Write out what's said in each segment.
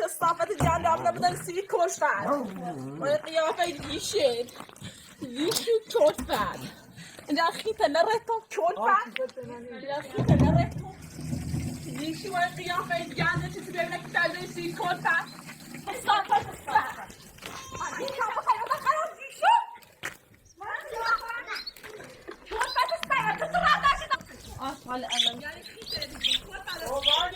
چه صافت جهنم نبودن سی کلفت و قیافه دیشه دیشو کلفت اینجا خیطه نرهتو کلفت اینجا خیطه نرهتو دیشو و قیافه جهنم چیزی ببینه که تلوی سی کلفت صافت صافت این کافه خیلی خراب دیشو کلفت صافت تو را داشت آفال الان یعنی خیطه دیشو کلفت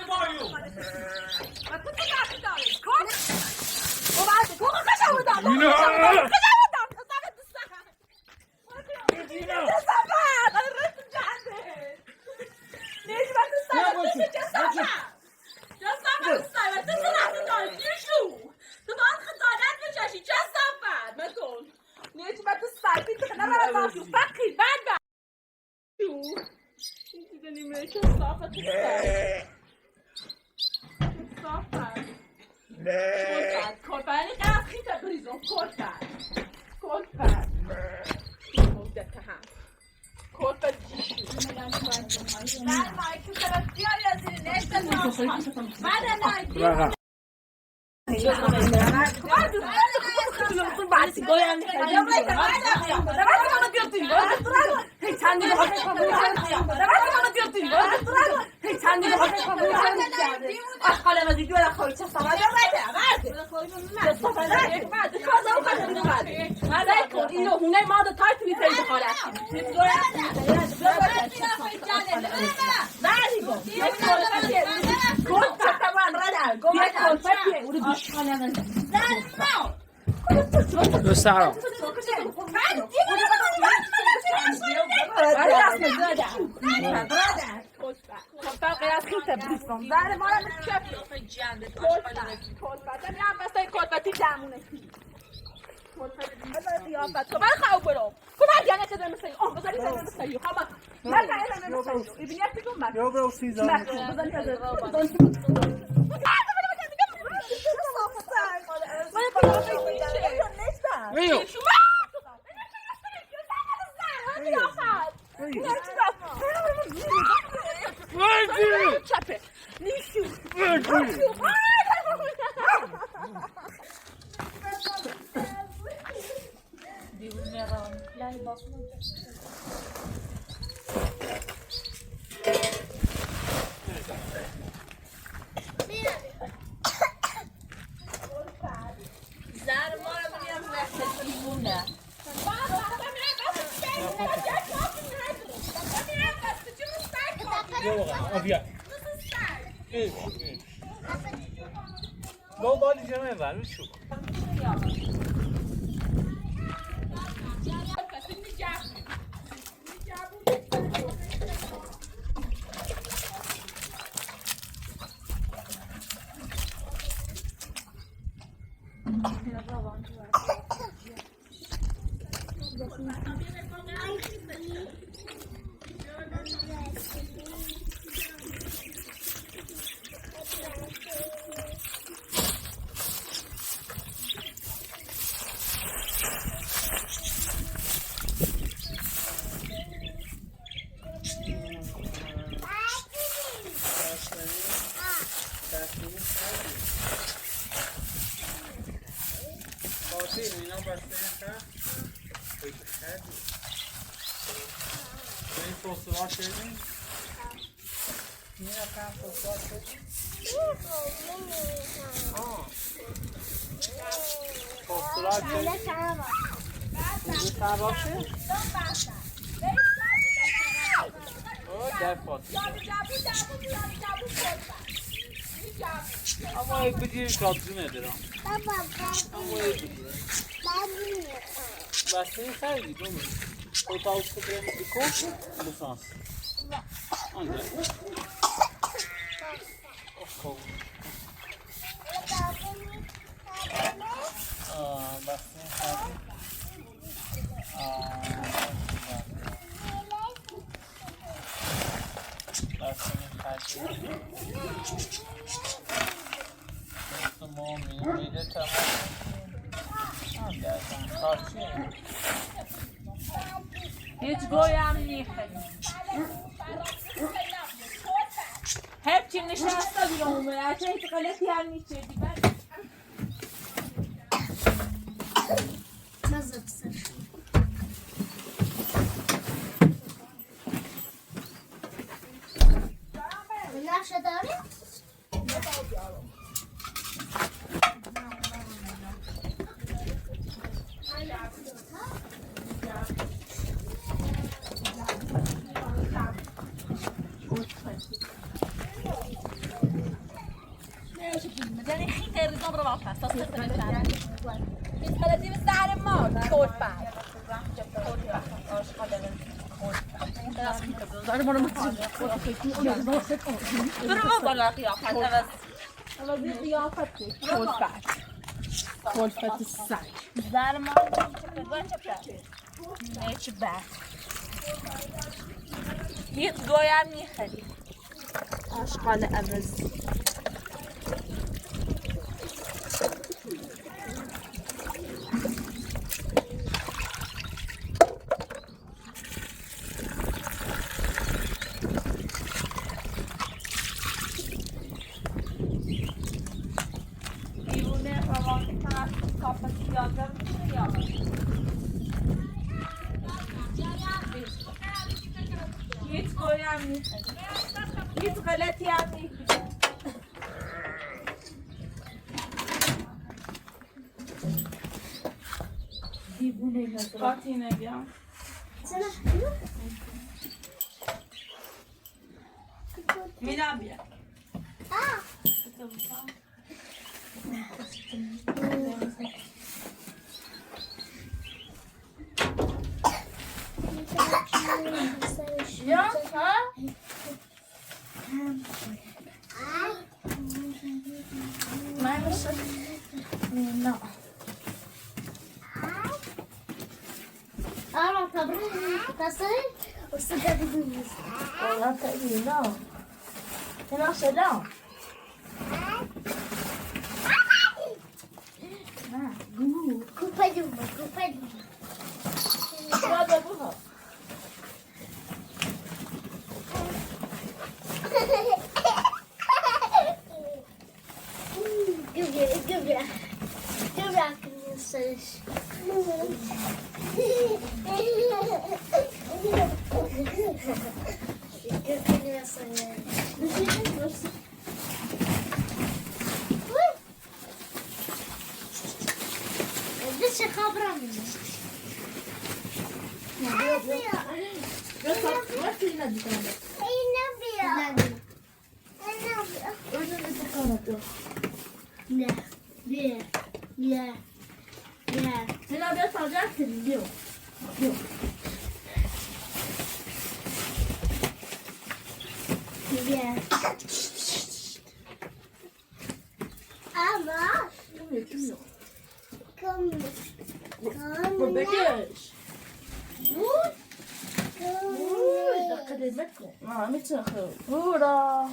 سلام با بالی جمعه ورمی شو Ama bir şartı nedir ha? Ama bak sen sayı değil mi? O tavuk kremi bir koku bu sans. Anne. Of. Bak sen sayı. تمام میده تمام کارچیه هیچ گوی هم نیخری هرچی نشسته بیرون اچه هیچ غلطی هم نیچه مزد سر نقش داره؟ يعني خير النمرة ما فاس تصدق السعر الثلاثين السعر ما كود بعد خلفة السعر زار ما ليش بعد يتقوي عمي خلي أشقال أبز هیچ غلطی هم نیست دیوونه قاطی نگم مینا بیا یا ها من نه آره تبرئه تصل وسكت الدنيا والله تقولي لا هنا سلام كوبا دوما كوبا دوما هذا ابوها قبل كنسش ليش خبرة مني لا لا لا لا هنا بيطلع جاك اليوم لا أما كم بكش كم قدمتكم ما متسخر هورا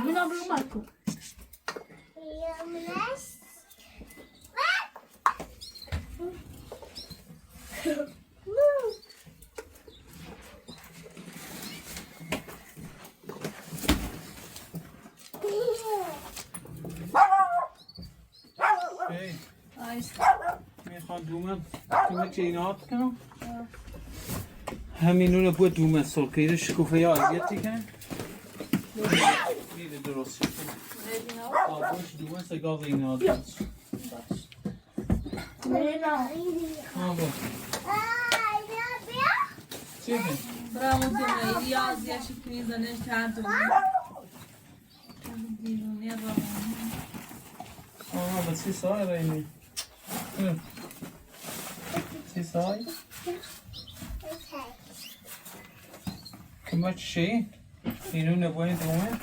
من أبو مالكم میخوام دومه چینات کنم همینو رو بود دومه سرکه رو شکوفه یا اذیتی کنم میره درست شد باش دومه سگاه اینات نه آه با چیه؟ برامو تو ریاضی شکلی زنش چند تو دیوونه آها بس 3 سال اینی. سی سال؟ کمک چی؟ اینو نباید دومه؟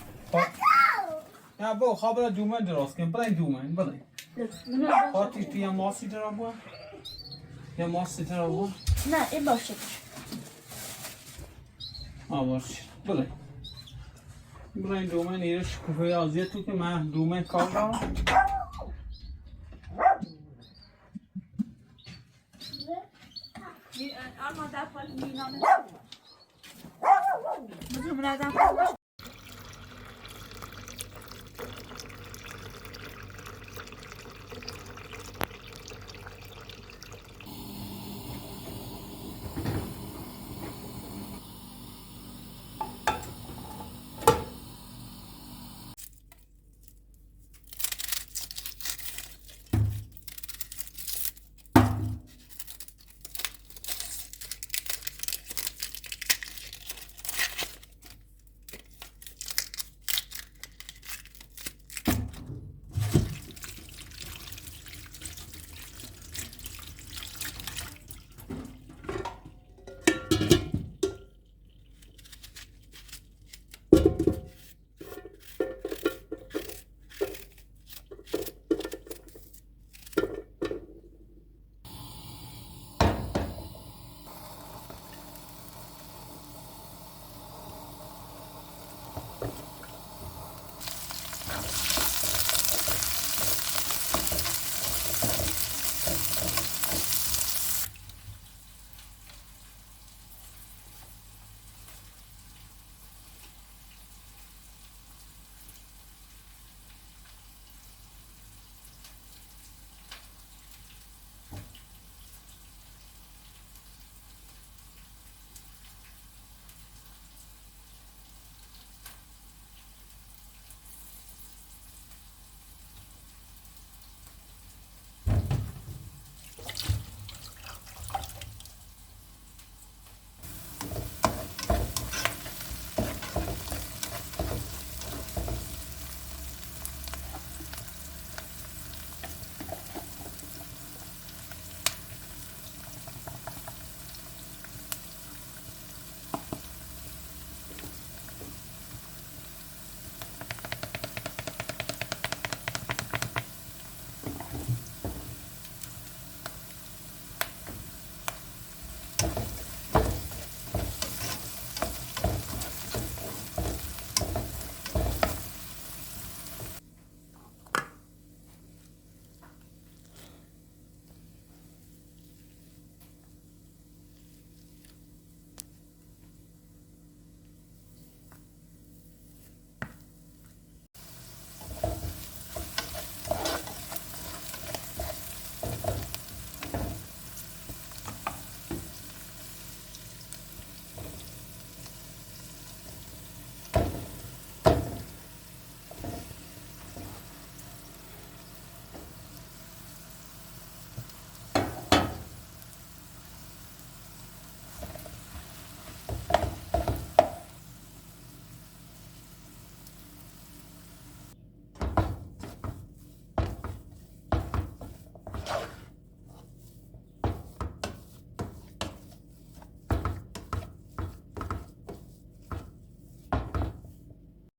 نه با خبر دومه درست کن برای دومه برای. خاطی توی ماسی در آبوا؟ یا ماسی در آبوا؟ نه این باشه باشه برای. برای دومه نیرش کفای آزیه تو که من دومه کار دارم. Alma da pal mina. Muzum na da